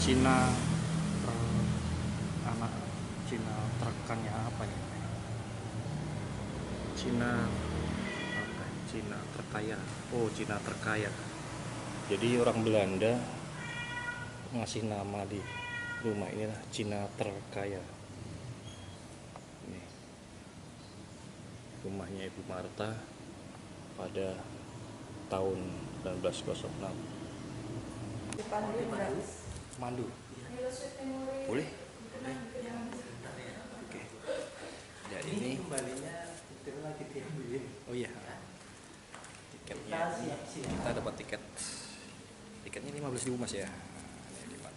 Cina anak Cina terkannya apa ya? Cina apa? Cina terkaya. Oh, Cina terkaya. Jadi orang Belanda ngasih nama di rumah ini lah Cina terkaya. Ini rumahnya Ibu Marta pada tahun 1906. Mandu. Boleh? Oke. Ya ini kembalinya itu lagi diambilin. oh iya. Tiketnya kita dapat tiket. Tiketnya 15.000 Mas ya.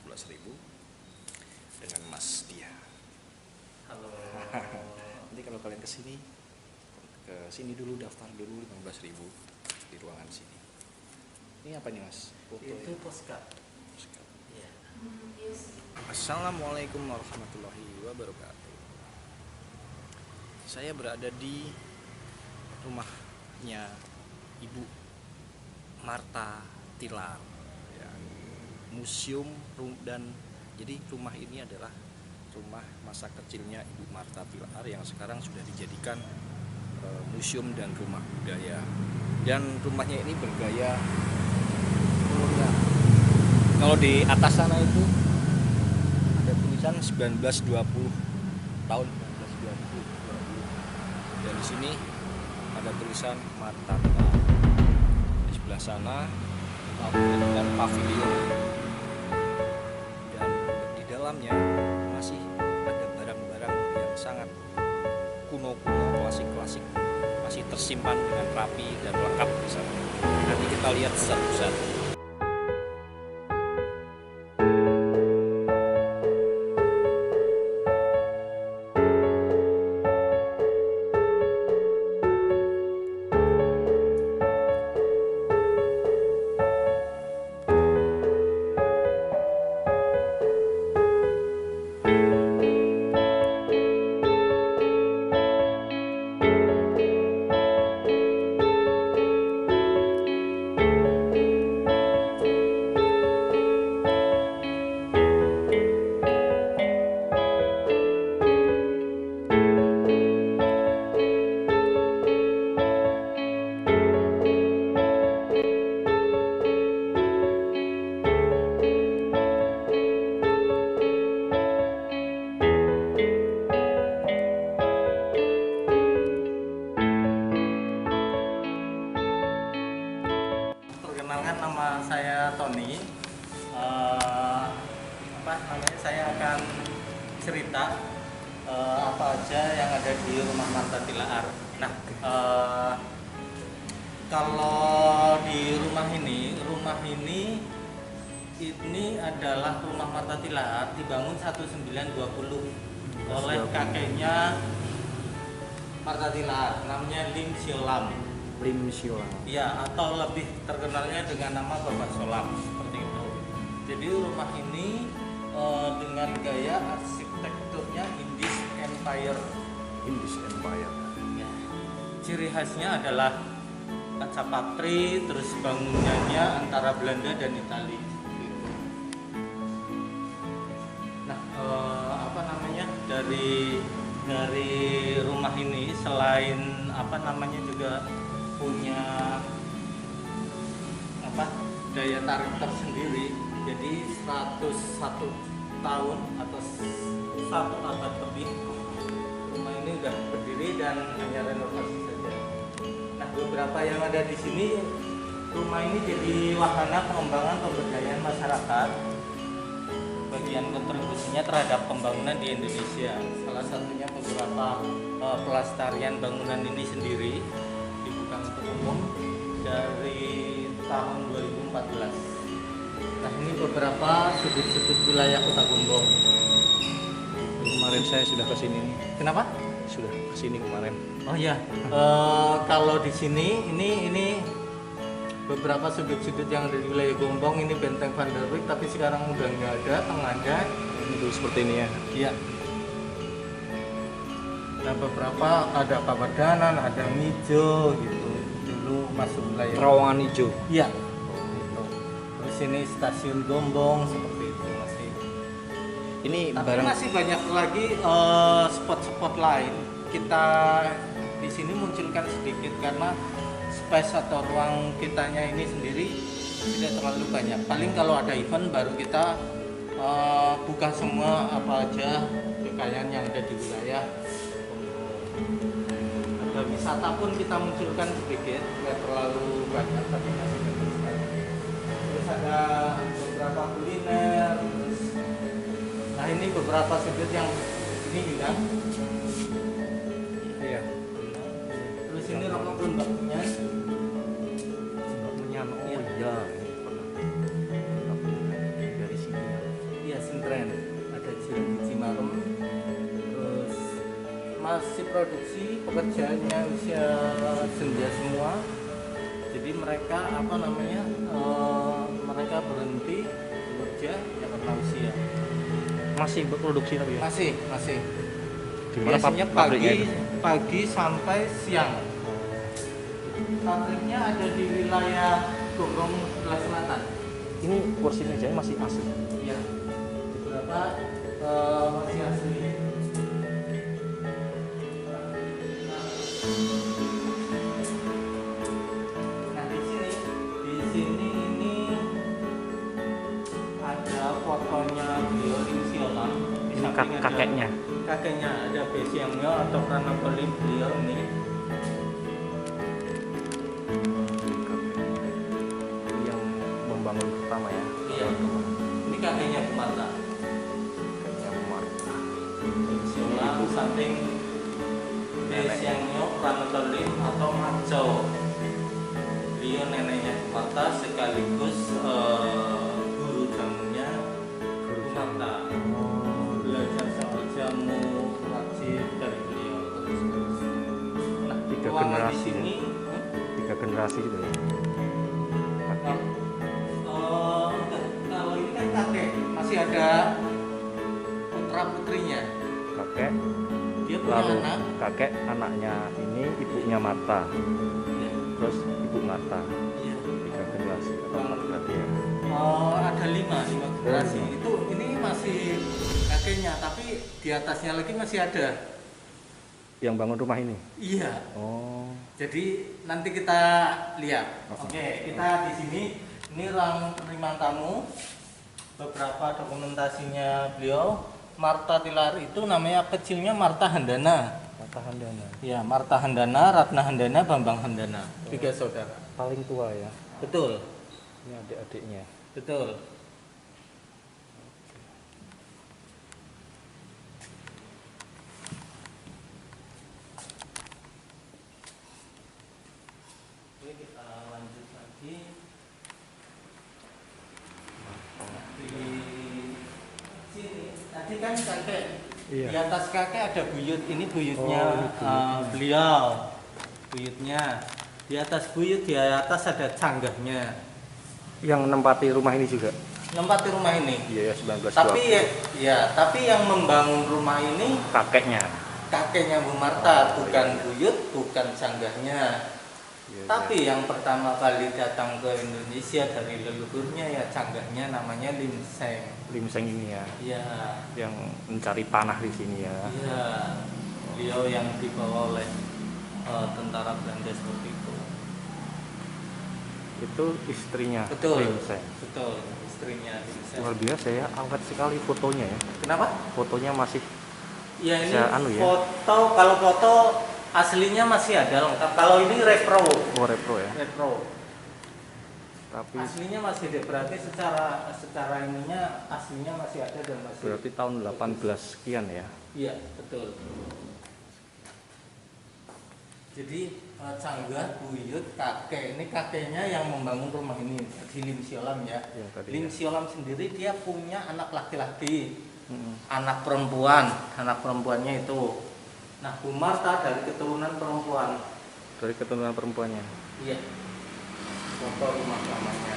15.000 dengan Mas dia. Halo. Nanti kalau kalian ke sini dulu daftar dulu 15.000 di ruangan sini. Ini apa nih Mas? Foto Itu postcard. Iya. Assalamualaikum warahmatullahi wabarakatuh. Saya berada di rumahnya Ibu Marta Tilar ya, museum dan jadi rumah ini adalah rumah masa kecilnya Ibu Marta Tilar yang sekarang sudah dijadikan museum dan rumah budaya. Dan rumahnya ini bergaya kolonial. Kalau di atas sana itu ada tulisan 1920 tahun 1920. Dan di sini ada tulisan Marta Tilar. Di sebelah sana dan pavilion. Dan di dalamnya masih ada barang-barang yang sangat kuno-kuno, klasik-klasik, masih tersimpan dengan rapi dan lengkap di sana. Nanti kita lihat satu-satu. Perkenalkan, nama saya Tony. Saya akan cerita apa aja yang ada di rumah Marta Tilaar. Nah, kalau di rumah ini adalah rumah Marta Tilaar, dibangun 1920 oleh kakeknya Marta Tilaar, namanya Lim Siolam. Lim Siolam. Ya, atau lebih terkenalnya dengan nama Bapak Solam, seperti itu. Jadi rumah ini dengan gaya arsitekturnya Indies Empire. Indies Empire. Ya. Ciri khasnya adalah kaca patri, terus bangunannya antara Belanda dan Italia. Nah, dari rumah ini selain juga punya daya tarik tersendiri. Jadi 101 tahun atau 1 abad lebih rumah ini udah berdiri dan hanya renovasi saja. Nah, beberapa yang ada di sini, rumah ini jadi wahana pengembangan pemberdayaan masyarakat. Bagian kontribusinya terhadap pembangunan di Indonesia. Salah satunya beberapa pelestarian bangunan ini sendiri dibuka untuk umum dari tahun 2014. Nah, ini beberapa sudut-sudut wilayah Kota Gombong. Kemarin saya sudah ke sini. Kenapa? Sudah ke sini kemarin. Oh iya, kalau di sini ini beberapa sudut-sudut yang ada di wilayah Gombong. Ini Benteng Van der Wijk, tapi sekarang udah nggak ada, tengahnya. Ini dulu seperti ini ya. Iya. Nah, beberapa ada Pabadanan, ada Mijo gitu. Dulu masuk wilayah Terowongan hijau. Iya. Gitu. Terus ini stasiun Gombong seperti itu masih. Ini Tapi barang masih banyak lagi spot-spot lain. Kita di sini munculkan sedikit karena space atau ruang kitanya ini sendiri tidak terlalu banyak. Paling kalau ada event baru kita buka semua apa aja kekayaan yang ada di wilayah. Ada wisata pun kita munculkan sedikit, tidak terlalu banyak tapi masih banyak. Terus ada beberapa kuliner. Nah ini beberapa sudut yang ini hilang. iya. Terus ini rokok pun baknya. Punya oh iya. Ini pernah dari sini. Iya sentren. Ada biji marem. Terus masih produksi, pekerjaannya usia senja semua. Jadi mereka apa namanya? Mereka berhenti bekerja ya karena usia. Masih berproduksi tapi ya. Masih. Di mana Biasanya pabriknya itu? pagi sampai siang. Pabriknya ada di wilayah Gonggong sebelah selatan. Ini kursi mejanya masih asli. Iya. Beberapa masih asli. Nah di sini ini ada fotonya beliau Siolam. Di Ini samping ada kakeknya. kakeknya ada Besiangnya atau Pranapeli beliau ini. Ini yang membangun pertama ya. Iya. Ini kakeknya Bumarta. Kakeknya Marta. Siolam samping Besiangnya Pranapeli atau Maco. Beliau neneknya Bumarta sekaligus guru jamunya Bumarta. Belajar soal jamu wajib dari beliau. Nah, Tiga ruangan generasi di sini, 3 generasi gitu ya. enggak, kalau ini kan kakek masih ada putra putrinya. Kakek, Dia punya lalu anak. kakek anaknya ini ibunya Marta, Ya, terus ibu Marta. iya. 3 generasi atau 4 berarti ya. Ada lima generasi. Itu ini masih kakeknya, tapi di atasnya lagi masih ada. Yang bangun rumah ini. Iya. Oh. Jadi nanti kita lihat. Oke, kita di sini ini ruang penerimaan tamu. Beberapa dokumentasinya beliau. Marta Tilar itu namanya kecilnya Marta Handana. Marta Handana. Ya, Marta Handana, Ratna Handana, Bambang Handana. 3 saudara. Paling tua ya. Betul, Ini adik-adiknya. betul. Oke, kita lanjut lagi. Di sini tadi kan kakek. Iya. Di atas kakek ada buyut. Ini buyutnya Oh, ini buyutnya. beliau. Buyutnya. Di atas buyut, di atas ada canggahnya. Yang menempati rumah ini juga. Nempati rumah ini. Iya ya 1920. Tapi yang membangun rumah ini Kakeknya. kakeknya Bu Marta, bukan buyut, bukan canggahnya. Iya, Tapi yang pertama kali datang ke Indonesia dari leluhurnya ya canggahnya namanya Lim Seng. Lim Seng ini ya. Iya, Yang mencari panah di sini ya. iya. Beliau yang dibawa oleh tentara Belanda seperti itu. Itu istrinya Betul. Lim Seng. Betul, istrinya Lim Seng. Luar biasa ya, awet sekali fotonya ya. Kenapa? Fotonya masih Ya ini Bisa anu ya? kalau foto aslinya masih ada lengkap. Kalau ini repro. repro ya. Retro. Tapi Aslinya masih ada, berarti secara ininya aslinya masih ada dan masih. berarti tahun 18 sekian ya. Iya, betul. Jadi canggah, buyut, kakek. Ini kakeknya yang membangun rumah ini di Lim Siolam ya. Yang tadi Lim ya. Siolam sendiri dia punya anak laki-laki, Mm-mm. anak perempuan. Anak perempuannya itu. Nah, Bu Marta dari keturunan perempuan. Dari keturunan perempuannya. Iya. Foto rumah lamanya.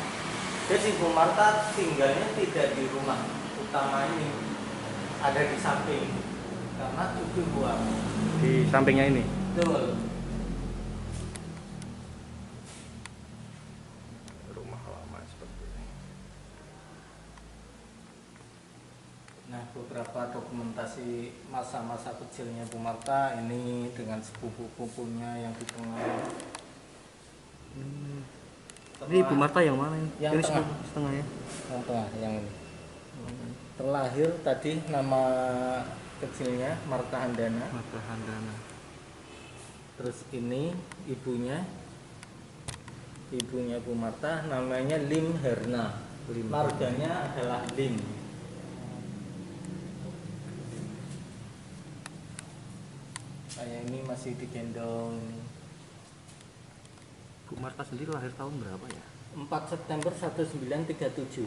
Jadi Bu Marta tinggalnya tidak di rumah utama ini, ada di samping karena cucu buah. Di sampingnya ini. Betul. Rumah lama seperti ini. Nah, beberapa dokumentasi masa-masa kecilnya Bu Marta ini dengan sepupu-sepupunya yang di tengah. Ini Ibu Marta yang mana ini? Yang Ini tengah. setengah ya. Yang tengah, yang ini. Terlahir tadi nama kecilnya Marta Handana. Marta Handana. Terus ini ibunya Bu Marta namanya Lim Herna. Marganya adalah Lim. Kayak ini masih digendong. Bu Marta sendiri lahir tahun berapa ya? 4 September 1937. 37.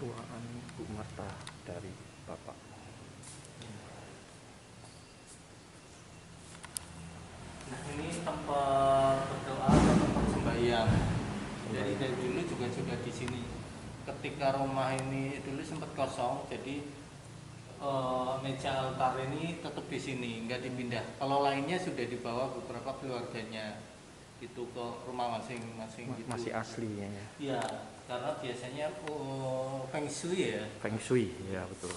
Tuaan Bu Marta dari Bapak. Nah, ini tempat berdoa atau tempat sembahyang. Jadi dari dulu juga sudah di sini. Ketika rumah ini dulu sempat kosong, jadi meja altar ini tetap di sini, nggak dipindah. Kalau lainnya sudah dibawa beberapa keluarganya itu ke rumah masing-masing. Gitu. Masih aslinya ya? Iya, karena biasanya feng shui ya. Feng shui, ya betul.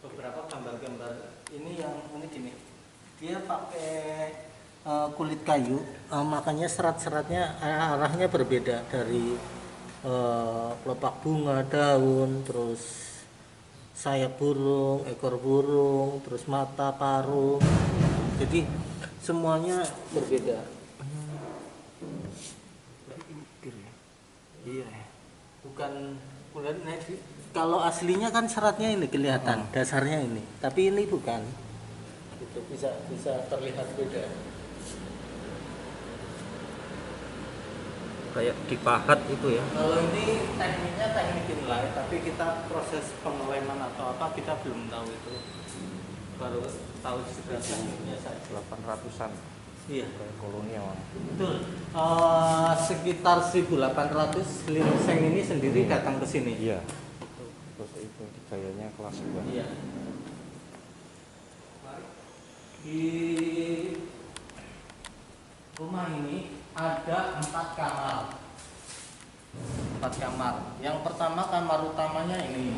Beberapa gambar-gambar ini yang unik ini, dia pakai kulit kayu, makanya serat-seratnya arahnya berbeda dari pelepah bunga, daun, terus sayap burung, ekor burung, terus mata, paruh. Jadi semuanya berbeda. Iya. Bukan kulit. Kalau aslinya kan seratnya ini kelihatan, dasarnya ini. Tapi ini bukan. Itu bisa terlihat beda. Kayak dipahat itu ya? Kalau ini tekniknya teknik inlay, tapi kita proses pengeleman atau apa kita belum tahu itu. Baru tahu sekitar tekniknya saja. 800-an. Iya. Kayak kolonial. Betul. Sekitar 1800 Lim Seng ini sendiri datang ke sini. Iya. Seperti itu, gayanya klasik banget. Iya. Di rumah ini ada 4 kamar. 4 kamar. Yang pertama kamar utamanya ini.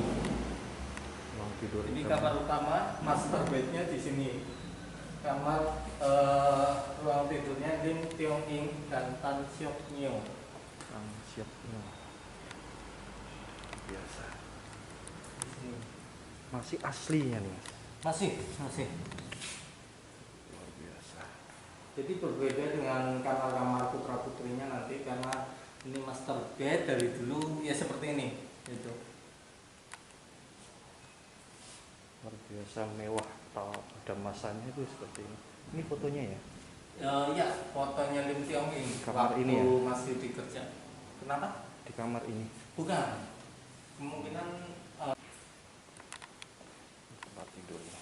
Ruang tidur. Ini kamar utama, master bednya di sini. Kamar ruang tidurnya Lim Tiong Ing dan Tan Siok Nyo. Siapnya. Biasa. Di sini. Masih aslinya nih. Masih. Luar biasa. Jadi berbeda dengan kamar-kamar putra putrinya nanti karena ini master bed dari dulu ya seperti ini. Gitu. Luar biasa mewah. Pada masanya itu seperti ini. Ini fotonya ya? Ya, fotonya Lim Tiong Ing Kamar waktu ini ya? masih dikerja. Kenapa? Di kamar ini. Bukan. Kemungkinan Tempat tidurnya.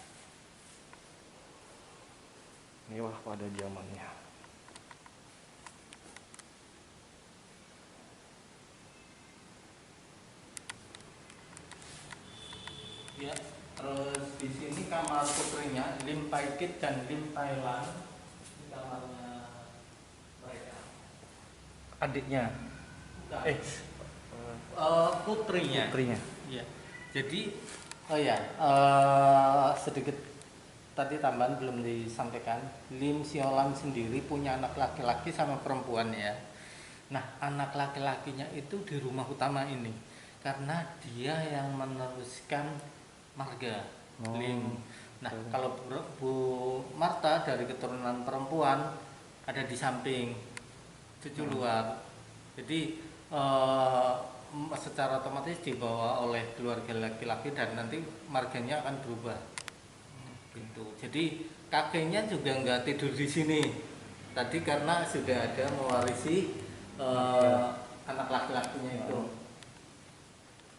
Mewah pada zamannya. ya. Terus di sini kamar putrinya Lim Pai Kit dan Lim Pai Lan. Ini kamarnya mereka. Adiknya. Bukan. Putrinya. Putrinya. Iya. Jadi sedikit tadi tambahan belum disampaikan. Lim Siolam sendiri punya anak laki-laki sama perempuan ya. Nah, anak laki-lakinya itu di rumah utama ini karena dia yang meneruskan marga Lim. Nah, kalau Bu Marta dari keturunan perempuan ada di samping cucu luar. Jadi secara otomatis dibawa oleh keluarga laki-laki dan nanti marganya akan berubah. Gitu. Jadi kakeknya juga nggak tidur di sini. Tadi karena sudah ada mewarisi anak laki-lakinya itu.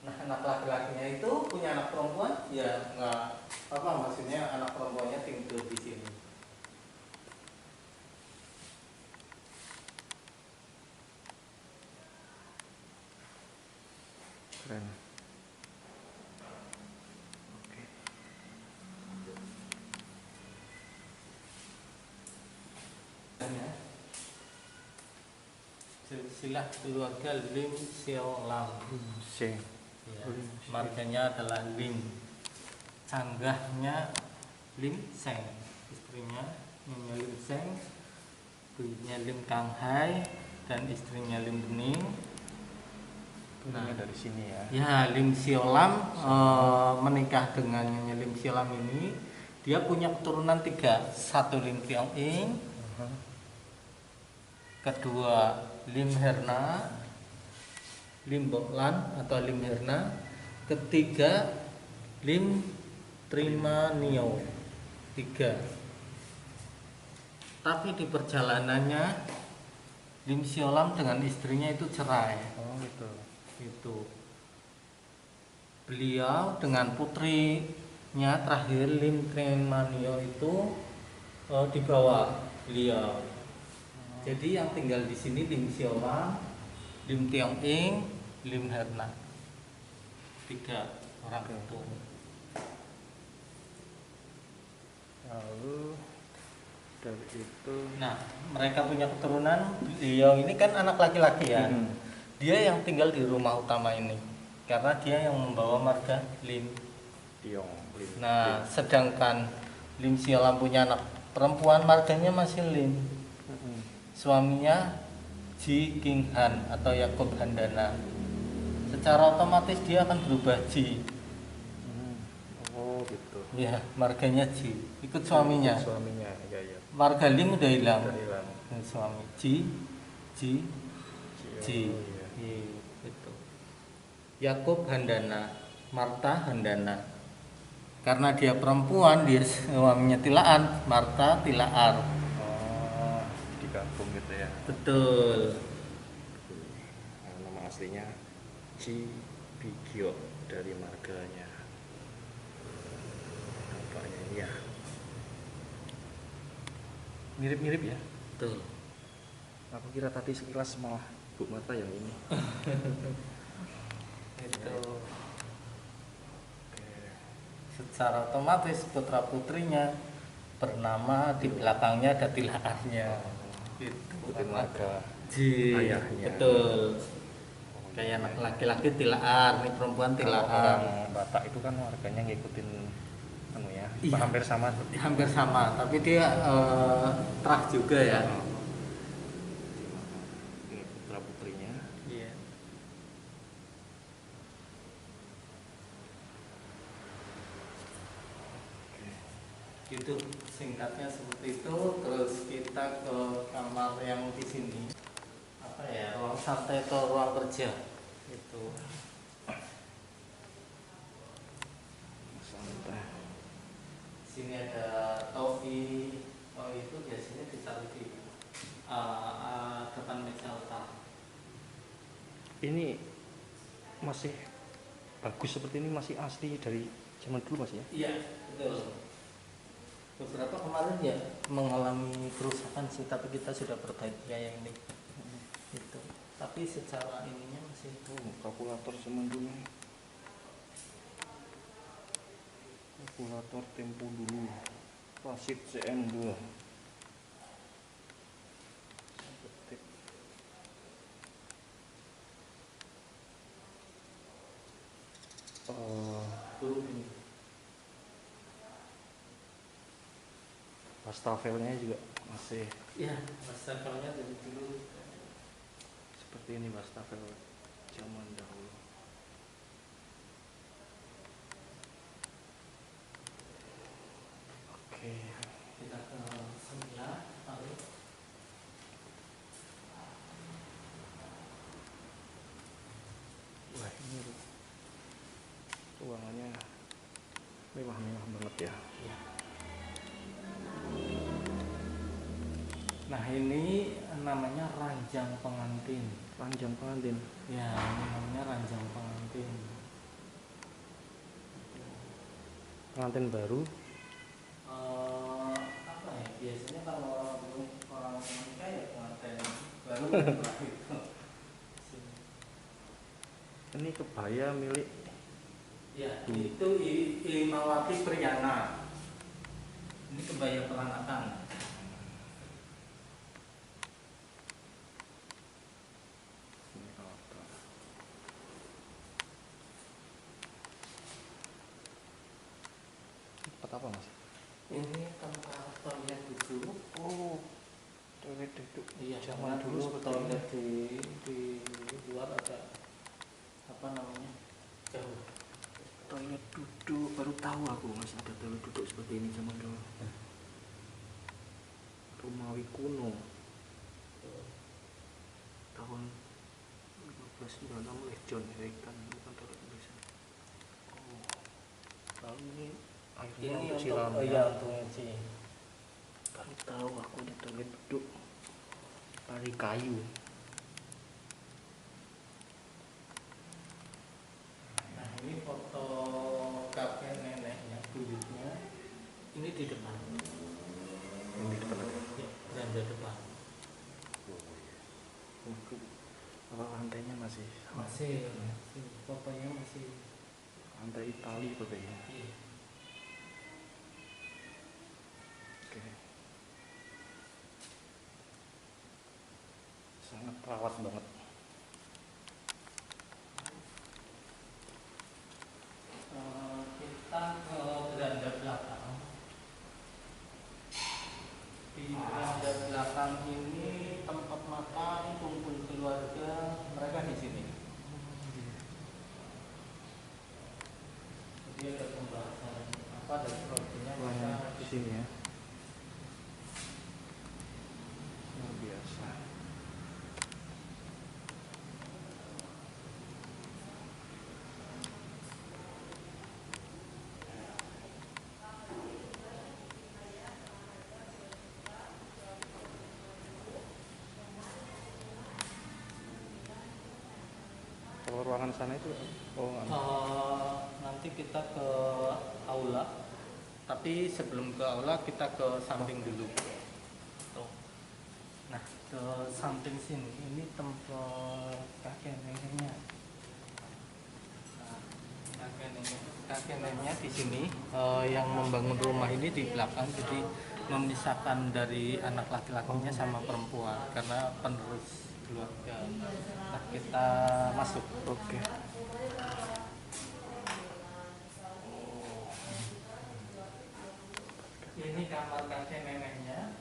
Nah, anak laki-lakinya itu punya anak perempuan, ya nggak apa maksudnya anak perempuannya tinggal di sini. Keren. Oke. silsilah keluarga Lim Siolam. Sing. Ya, marganya adalah Lim. Canggahnya Lim Seng, istrinya Nyonya Lim Seng, ibunya Lim Kang Hai, dan istrinya Lim Bening. Turunnya dari sini ya. Ya, Lim Siolam menikah dengan Nyonya Lim Siolam ini. Dia punya keturunan 3, satu Lim Tiong Ing, kedua Lim Herna, Lim Bok Lan atau Lim Herna, ketiga Lim Trimanio, 3. Tapi di perjalanannya Lim Siolam dengan istrinya itu cerai. Oh gitu. Itu beliau dengan putrinya terakhir Lim Trimanio itu dibawa beliau. Jadi yang tinggal di sini Lim Siolam, Lim Tiong Ing, Lim Herna, 3 orang itu. Lalu dari itu. Nah, mereka punya keturunan. Beliau ini kan anak laki-laki ya. Dia yang tinggal di rumah utama ini karena dia yang membawa marga Lim. Tiong. Nah, sedangkan Lim Siolam punya anak perempuan, marganya masih Lim. Suaminya Ji King Han atau Yakob Handana. Secara otomatis dia akan berubah Ji. Oh gitu. Ya, marganya Ji. Ikut suaminya. Suaminya, ya. Marga Lim udah hilang. Udah hilang. Dan suami Ji. Ji. Oh, iya. Iya, itu. Yakob Handana, Marta Handana. Karena dia perempuan, dia suaminya Tilaan, Marta Tilaar. Oh, digabung gitu ya. Betul. Nama aslinya Ji Bigyo dari marganya. Nampaknya ini ya. Mirip-mirip ya. Betul. Aku kira tadi sekilas malah Bu Marta yang ini. Itu. Secara otomatis putra putrinya bernama di belakangnya ada tilaarnya. Itu Ikutin marga Ji. ayahnya. Betul. Kayak anak laki-laki tilaar, nih perempuan Kalau tilaar. orang Batak itu kan warganya ngikutin anu ya, Iya. hampir sama. Hampir sama, tapi dia terah juga ya. Ini putra putrinya. Iya. Gitu singkatnya seperti itu. Terus kita ke kamar yang di sini. Apa ya? Ruang santai atau ruang kerja. Itu. Santai. Sini ada topi. Topi itu biasanya ditaruh di depan meja utama. Ini masih bagus seperti ini, masih asli dari zaman dulu Mas ya? Iya, betul. Beberapa kemarin ya mengalami kerusakan sih, tapi kita sudah perbaiki yang ini. Itu. Tapi secara ininya masih Kalkulator zaman dulu. Kalkulator tempo dulu. Wasit CM2. Ketik. huruf ini. Wastafelnya juga masih Iya, wastafelnya dari dulu. seperti ini, wastafel zaman dahulu. Oke. Kita ke sebelah lalu. Wah, ini ruangannya mewah-mewah banget ya. Nah, ini namanya ranjang pengantin. Ranjang pengantin. Ya, ini namanya ranjang pengantin. Pengantin baru. Apa ya? Biasanya kalau orang menikah ya pengantin baru itu. Ini kebaya milik Ya, itu Ilmawati Priyana. Ini kebaya peranakan. seperti ini zaman dulu. Romawi kuno tahun 1596 oleh John Herican kantor Indonesia. Oh, lalu ini airnya untuk siram. iya untuk nyuci. Baru tahu aku ini toilet duduk dari kayu. Nah ini foto kakek neneknya, buyutnya ini di depan. Ini di depan ada. Ya, beranda depan. Apa lantainya masih sama? Masih fotonya masih. Lantai Itali sepertinya. Iya. Oke. Sangat terawat banget. Kita ke beranda belakang. Di beranda belakang ini tempat makan, kumpul keluarga, mereka di sini. Jadi ada pembahasan apa dan programnya mereka Di sini ya. Luar biasa. Kalau ruangan sana itu nanti kita ke aula, tapi sebelum ke aula kita ke samping dulu. Tuh. Nah ke samping sini ini tempat kakek neneknya. Nah, kakek neneknya di sini, yang membangun rumah ini di belakang, jadi memisahkan dari anak laki-lakinya sama perempuan karena penerus keluarga. Nah kita masuk. oke. Ini kamar kakek neneknya,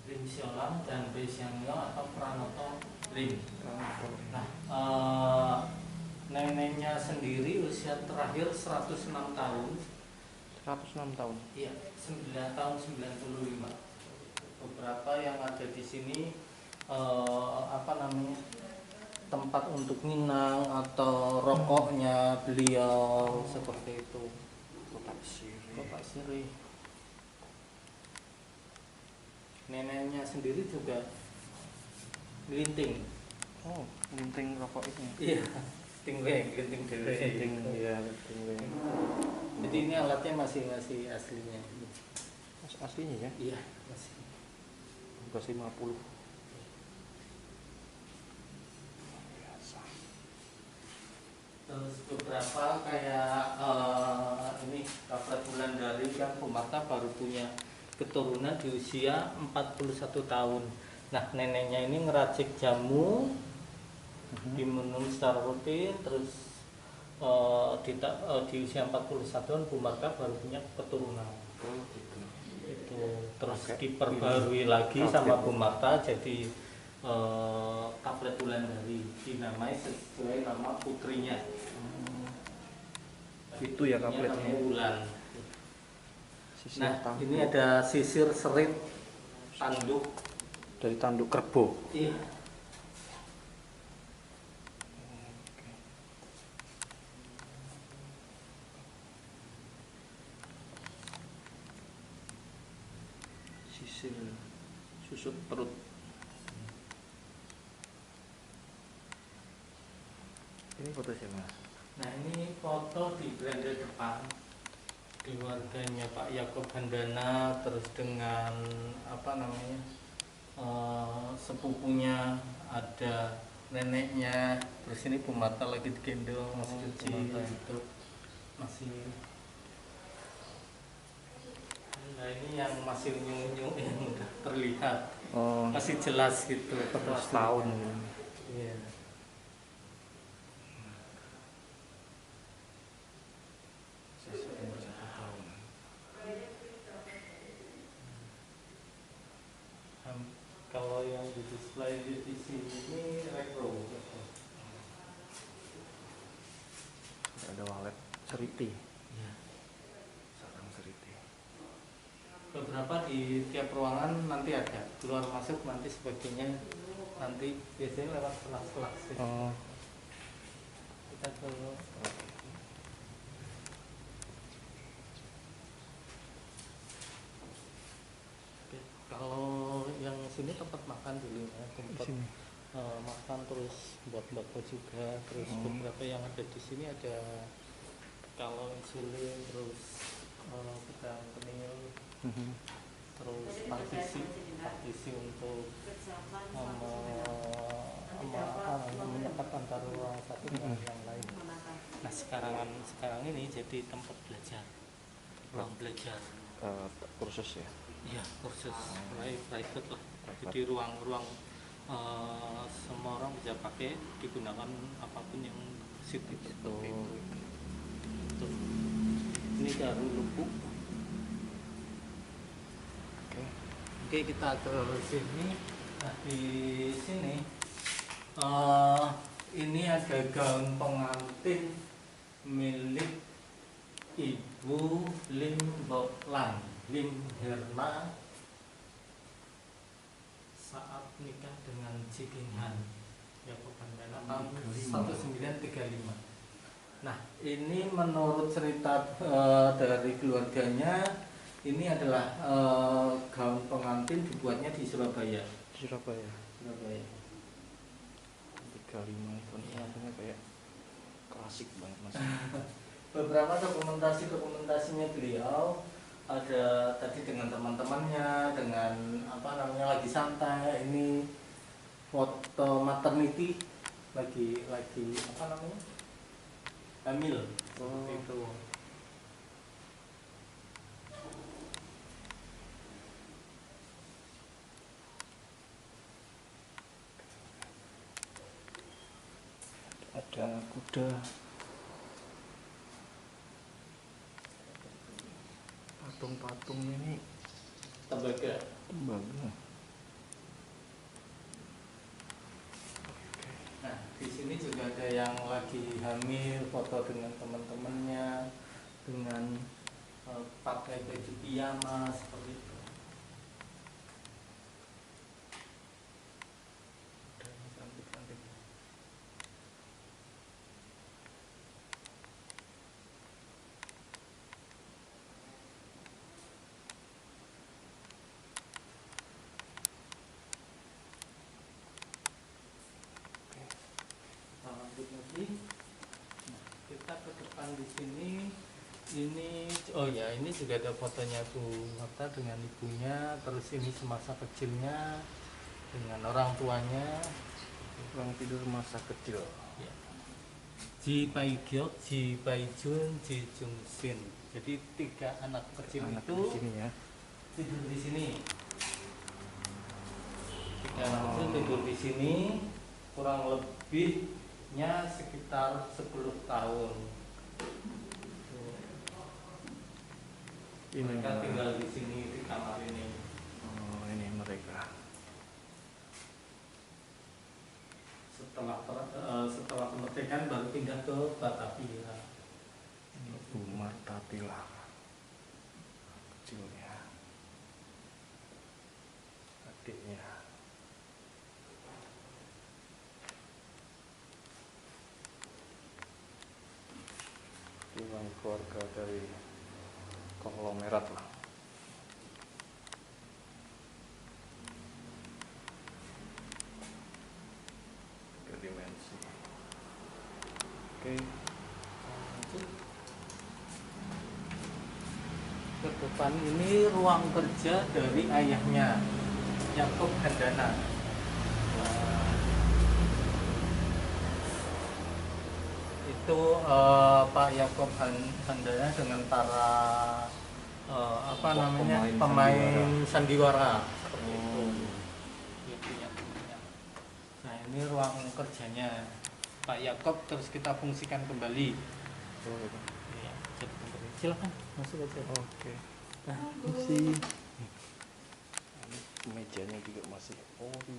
Lim Siolam dan Be Siangyo atau Pranoto Lim. Nah, neneknya sendiri usia terakhir 106 tahun. 106 tahun. Iya, 9 tahun 95. Beberapa yang ada di sini tempat untuk minang atau rokoknya beliau seperti itu. Kotak sirih. Neneknya sendiri juga gelinting. Oh, linting rokok ini. Iya, gelinting dewe. Linting ya, linting. Jadi ini alatnya masih aslinya. Aslinya ya, Iya, masih. 50. Biasa. Terus beberapa kayak ini Kaplet Wulandari kan Bumarta baru punya keturunan di usia 41 tahun. Nah, neneknya ini ngeracik jamu, diminum secara rutin, terus di usia 41 tahun Bumarta baru punya keturunan. Oh, gitu. Itu terus Oke. diperbarui lagi Oke. sama Bumarta jadi Kaplet Wulandari, dinamai sesuai nama putrinya. Itu ya kapletnya. Namanya Wulan. Sisir Nah, tanduk. ini ada sisir serit tanduk. Dari tanduk kerbau. Iya. Sisir susut perut. Ini foto siapa? Nah, ini foto di beranda depan keluarganya Pak Yakob Handana, terus dengan sepupunya, ada neneknya, terus ini Bumarta lagi digendong masih kecil itu masih. Nah, ini yang masih unyu-unyu yang udah terlihat Oh, masih jelas gitu. 11 tahun. Iya. Kalau yang di display di sini ini retro. Ada walet seriti. Iya. Sarang seriti. beberapa di tiap ruangan nanti ada keluar masuk, nanti sebagainya nanti biasanya lewat kelas-kelas sih. Oh, Kita ke Oke, kalau yang sini tempat makan dulu ya, di tempat sini. makan, terus buat bako juga, terus beberapa yang ada di sini ada kalau insulin, terus pedang penil, Mhm. terus partisi untuk menyekat antara ruang satu dengan yang lain. Nah sekarang ini jadi tempat belajar, ruang belajar. Kursus ya. Iya, kursus private lah. Jadi ruang-ruang semua orang bisa pakai, digunakan apapun yang positif seperti itu. Tuh. Ini Darul Lubuk. Oke. Oke, kita ke sini. Nah, di sini ini ada gaun pengantin milik Ibu Lim Boklan, Lim Herna saat nikah dengan Ciking Han Yaakob Handana tahun 1935. Nah, ini menurut cerita dari keluarganya, ini adalah gaun pengantin dibuatnya di Surabaya. Surabaya. Surabaya. 35 itu namanya kayak klasik banget Mas. Beberapa dokumentasinya beliau ada tadi dengan teman-temannya, dengan apa namanya lagi santai. Ini foto maternity lagi apa namanya hamil. Seperti itu. Ada kuda, patung-patung ini Tembaga. tembaga. Nah, di sini juga ada yang lagi hamil, foto dengan teman-temannya, dengan pakai baju piyama seperti itu. Dan cantik-cantik. Lanjut lagi. Nah, kita ke depan di sini. Ini ini juga ada fotonya Bu Nota dengan ibunya, terus ini semasa kecilnya dengan orang tuanya. Ruang tidur masa kecil. Ya. Ji Pai Gyok, Ji Pai Jun, Ji Jung Sin. Jadi 3 anak kecil Anak itu di sini ya. tidur di sini. 3 anak kecil tidur di sini, kurang lebihnya sekitar 10 tahun. Ini Mereka tinggal di sini di kamar ini. Oh, ini mereka. Setelah kemerdekaan baru pindah ke Batavia. Bu Martatila. Kecilnya. Adiknya. Ruang keluarga dari konglomerat lah. Tiga dimensi. Oke. Lanjut. Ke depan ini ruang kerja dari ayahnya, Yaakob Handana. Itu Pak Yaakob Handana dengan para pemain sandiwara seperti itu. Dia punya. Nah, ini ruang kerjanya Pak Yaakob, terus kita fungsikan kembali. Oh, itu. Iya, jadi kembali. Silakan masuk aja. Oke. Nah, ini mejanya juga masih ori.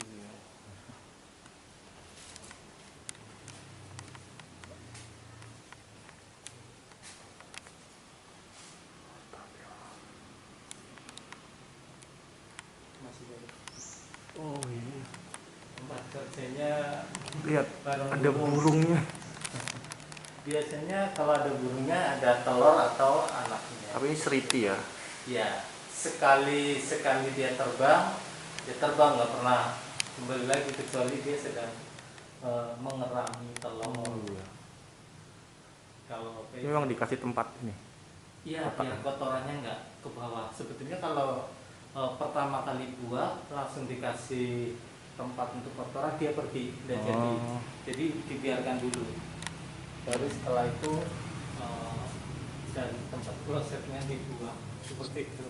Oh iya. Tempat kerjanya Lihat, bareng ada burung. burungnya. Biasanya kalau ada burungnya ada telur atau anaknya. Tapi ini seriti ya. Ya, sekali dia terbang nggak pernah kembali lagi kecuali dia sedang mengerami telur. Iya. Kalau Ini memang dikasih tempat ini. iya, kotak. biar kotorannya nggak ke bawah. Sebetulnya kalau pertama kali buah langsung dikasih tempat untuk kotoran, dia pergi dan jadi dibiarkan dulu. Baru setelah itu dari tempat klosetnya dibuang seperti itu.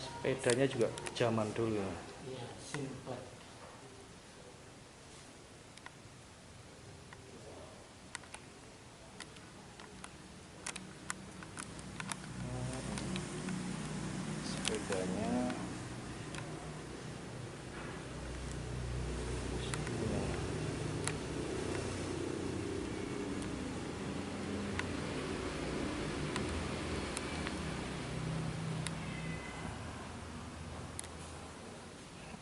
Sepedanya juga zaman dulu ya. Iya, simple. Sepedanya.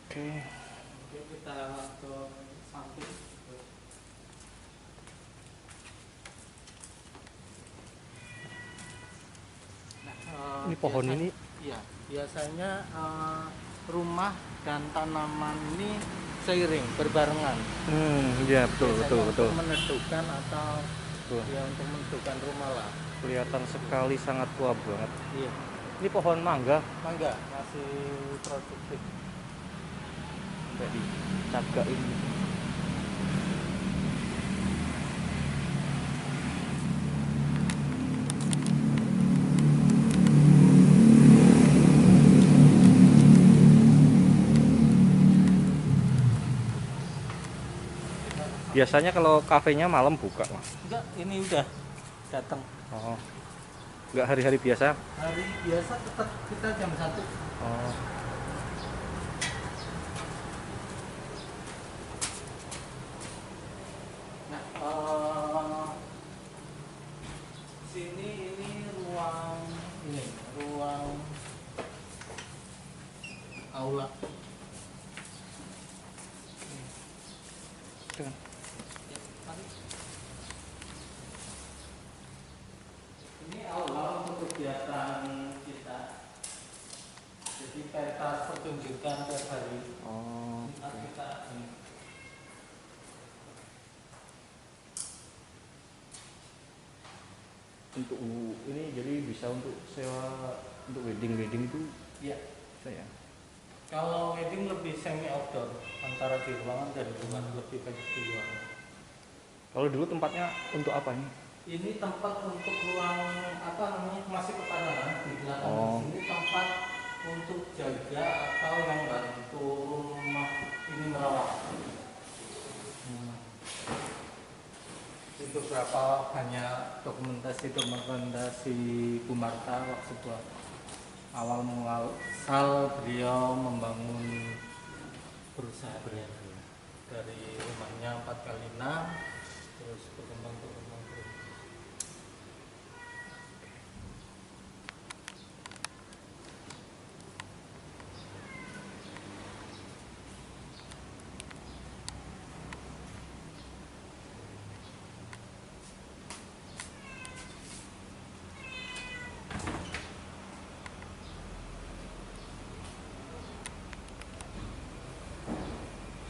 Oke. Oke, kita ke samping. Nah, Ini pohon ini iya, biasanya rumah dan tanaman ini seiring berbarengan. iya betul Biasanya betul. Untuk menentukan atau Tuh, ya untuk menentukan rumah lah. kelihatan sekali sangat tua banget. Iya. Ini pohon mangga Mangga masih produktif. kayak dicagain gitu. Biasanya kalau kafenya malam buka, Mas. Enggak, ini udah datang. Oh. Enggak hari-hari biasa? Hari biasa tetap kita jam 1. Oh. Nah, sini ini ruang aula. Itu kan. Ini aula untuk kegiatan kita. Jadi pentas pertunjukan tiap hari. Oh. Ntar kita ini. Untuk ini jadi bisa untuk sewa untuk wedding itu Ya, bisa ya. kalau wedding lebih semi outdoor, antara di ruangan dan di luar, lebih banyak di luar. Kalau dulu tempatnya untuk apa nih? Ini tempat untuk ruang apa namanya, masih pertahanan di belakang. Oh. Sini tempat untuk jaga atau yang bantu rumah ini merawat. Itu berapa banyak dokumentasi Bu Marta waktu sebuah awal beliau membangun perusahaan dari rumahnya 4x6 terus berkembang.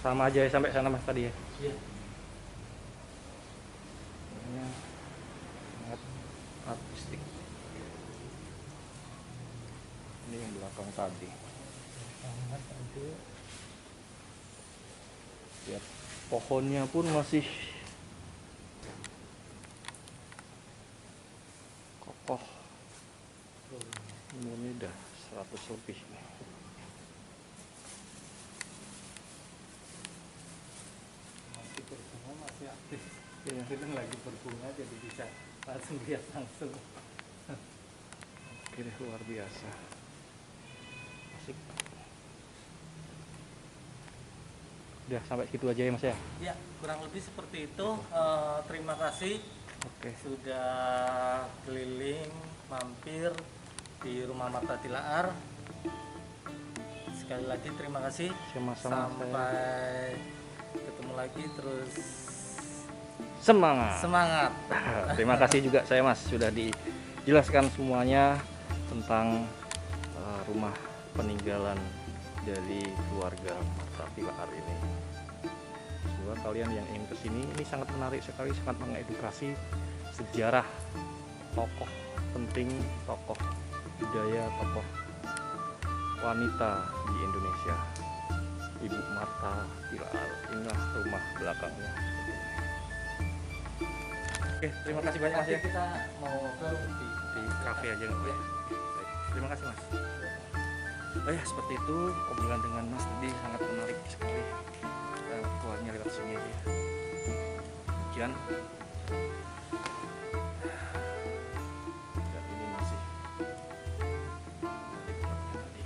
Sama aja ya sampai sana Mas tadi ya. Iya. Ini sangat artistik. Ini yang belakang tadi. Lihat pohonnya pun masih kokoh. Umurnya udah 100 lebih. Masih berbunga, masih aktif. Iya. Kita lagi berbunga jadi bisa langsung lihat langsung. Oke deh, luar biasa. Asik. udah sampai gitu aja ya Mas ya. Ya, kurang lebih seperti itu. Terima kasih Oke. sudah keliling mampir di Rumah Mata Tilaar. Sekali lagi terima kasih. Sama-sama, Sampai ketemu lagi, terus Semangat. semangat. Terima kasih juga saya Mas sudah dijelaskan semuanya tentang rumah peninggalan dari keluarga Mata Tilaar ini. Semoga kalian yang ingin kesini, ini sangat menarik sekali, sangat mengedukasi sejarah tokoh penting, tokoh budaya, tokoh wanita di Indonesia. Ibu Mata Tilaar, inilah rumah belakangnya. Oke, terima kasih banyak Mas ya. Nanti kita mau ke Di kafe aja nggak ya? Baik, terima kasih Mas. Oh ya, seperti itu obrolan dengan Mas tadi sangat menarik sekali. Kita keluarnya lewat sini aja. Hujan. Dan ini masih di tempatnya tadi.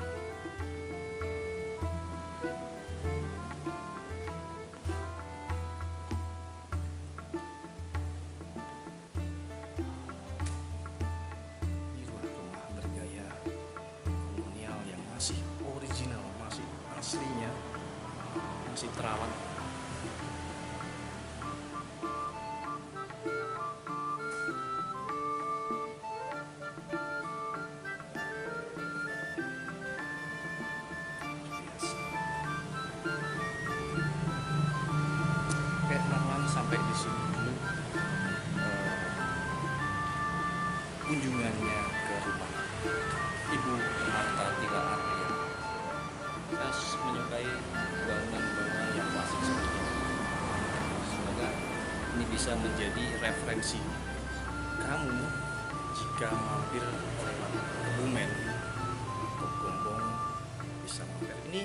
Ini rumah bergaya kolonial yang masih original, masih aslinya, masih terawat. Biasa. Oke, teman-teman, sampai di sini dulu kunjungannya ke rumah Ibu Mata Tilaar yang saya menyukai bangunan-bangunan yang klasik seperti ini. Semoga ini bisa menjadi referensi kamu jika mampir lewat Kebumen, ke Gombong, bisa mampir. Ini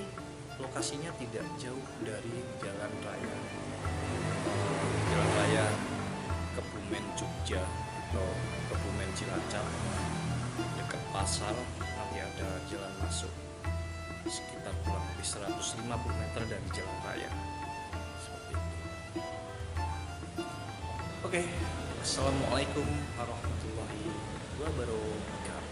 lokasinya tidak jauh dari Jalan Raya Kebumen Jogja atau Kebumen Cilacap, dekat pasar. Nanti ada jalan masuk sekitar kurang lebih 150 meter dari jalan raya, seperti itu. Oke, assalamualaikum warahmatullahi wabarakatuh.